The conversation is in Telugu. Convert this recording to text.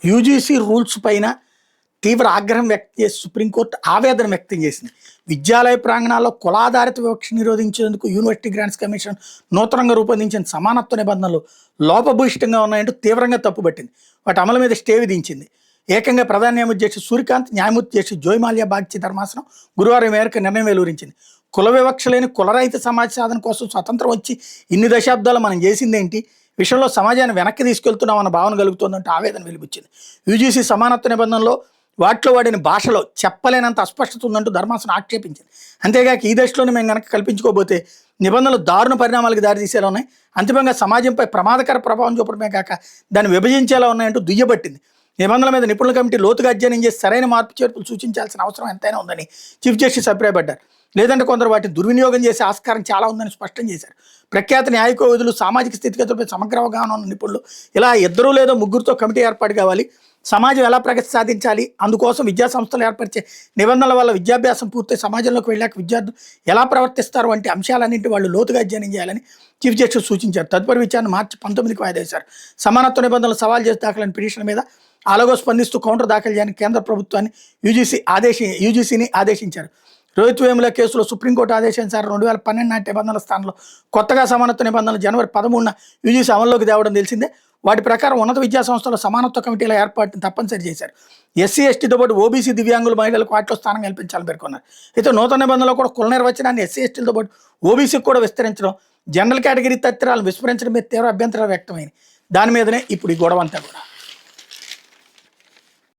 యూజీసీ రూల్స్ పైన తీవ్ర ఆగ్రహం వ్యక్తం చేసి సుప్రీంకోర్టు ఆవేదన వ్యక్తం చేసింది. విద్యాలయ ప్రాంగణాల్లో కులాధారిత వివక్ష నిరోధించేందుకు యూనివర్సిటీ గ్రాంట్స్ కమిషన్ నూతనంగా రూపొందించిన సమానత్వ నిబంధనలు లోపభూయిష్టంగా ఉన్నాయంటూ తీవ్రంగా తప్పుపట్టింది. వాటి అమలు మీద స్టే విధించింది. ఏకంగా ప్రధాన న్యాయమూర్తి జస్టిస్ సూర్యకాంత్, న్యాయమూర్తి జస్టిస్ జోయ్మాల్యా బాగ్చి ధర్మాసనం గురువారం మేరకు నిర్ణయం వెలువరించింది. కుల వివక్ష లేని కులరహిత సమాజ సాధన కోసం స్వతంత్రం వచ్చి ఇన్ని దశాబ్దాలు మనం చేసిందేంటి, విషయంలో సమాజాన్ని వెనక్కి తీసుకెళ్తున్నామన్న భావన కలుగుతుందంటూ ఆవేదన వెలిబుచ్చింది. యూజీసీ సమానత్వ నిబంధనలో వాటిలో వాడిన భాషలో చెప్పలేనంత అస్పష్టత ఉందంటూ ధర్మాసనం ఆక్షేపించింది. అంతేగాక ఈ దశలోనే మేము కనుక కల్పించుకోబోతే నిబంధనలు దారుణ పరిణామాలకు దారితీసేలా ఉన్నాయి, అంతిమంగా సమాజంపై ప్రమాదకర ప్రభావం చూపడమే కాక దాన్ని విభజించేలా ఉన్నాయంటూ దుయ్యబట్టింది. నిబంధనల మీద నిపుణుల కమిటీ లోతుగా అధ్యయనం చేసి సరైన మార్పు చేర్పులు సూచించాల్సిన అవసరం ఎంతైనా ఉందని చీఫ్ జస్టిస్ అభిప్రాయపడ్డారు. లేదంటే కొందరు వాటిని దుర్వినియోగం చేసే ఆస్కారం చాలా ఉందని స్పష్టం చేశారు. ప్రఖ్యాత న్యాయకోవిధులు, సామాజిక స్థితిగతులపై సమగ్ర అవగాహన ఉన్న నిపుణులు ఇలా ఇద్దరు లేదా ముగ్గురితో కమిటీ ఏర్పాటు కావాలి. సమాజం ఎలా ప్రగతి సాధించాలి, అందుకోసం విద్యా సంస్థలు ఏర్పరిచే నిబంధనల వల్ల విద్యాభ్యాసం పూర్తి సమాజంలోకి వెళ్ళాక విద్యార్థులు ఎలా ప్రవర్తిస్తారు వంటి అంశాలన్నింటి వాళ్ళు లోతుగా అధ్యయనం చేయాలని చీఫ్ జస్టిస్ సూచించారు. తదుపరి విచారణ మార్చి 19కి వాయిదా వేశారు. సమానత్వ నిబంధనలు సవాల్ చేసి దాఖలైన పిటిషన్ మీద అలాగో స్పందిస్తూ కౌంటర్ దాఖలు చేయడానికి కేంద్ర ప్రభుత్వాన్ని యూజీసీని ఆదేశించారు. రోహిత్ వేముల కేసులో సుప్రీంకోర్టు ఆదేశించారు. 2012 నాటి నిబంధనల స్థానంలో కొత్తగా సమానత్వ నిబంధనలు జనవరి 13న యూజీసీ అమల్లోకి తేవడం తెలిసిందే. వాటి ప్రకారం ఉన్నత విద్యా సంస్థల సమానత్వ కమిటీల ఏర్పాటును తప్పనిసరి చేశారు. ఎస్సీ ఎస్టీతో పాటు ఓబీసీ దివ్యాంగుల మహిళలకు వాటిలో స్థానం కల్పించాలని పేర్కొన్నారు. అయితే నూతన నిబంధనలో కూడా కుల నిర్వచనాన్ని ఎస్సీ ఎస్టీలతో పాటు ఓబీసీకి కూడా విస్తరించడం, జనరల్ కేటగిరీ తత్రాలను విస్మరించడం మీద తీవ్ర అభ్యంతరాలు వ్యక్తమైంది. దాని మీదనే ఇప్పుడు ఈ గొడవ అంతా కూడా.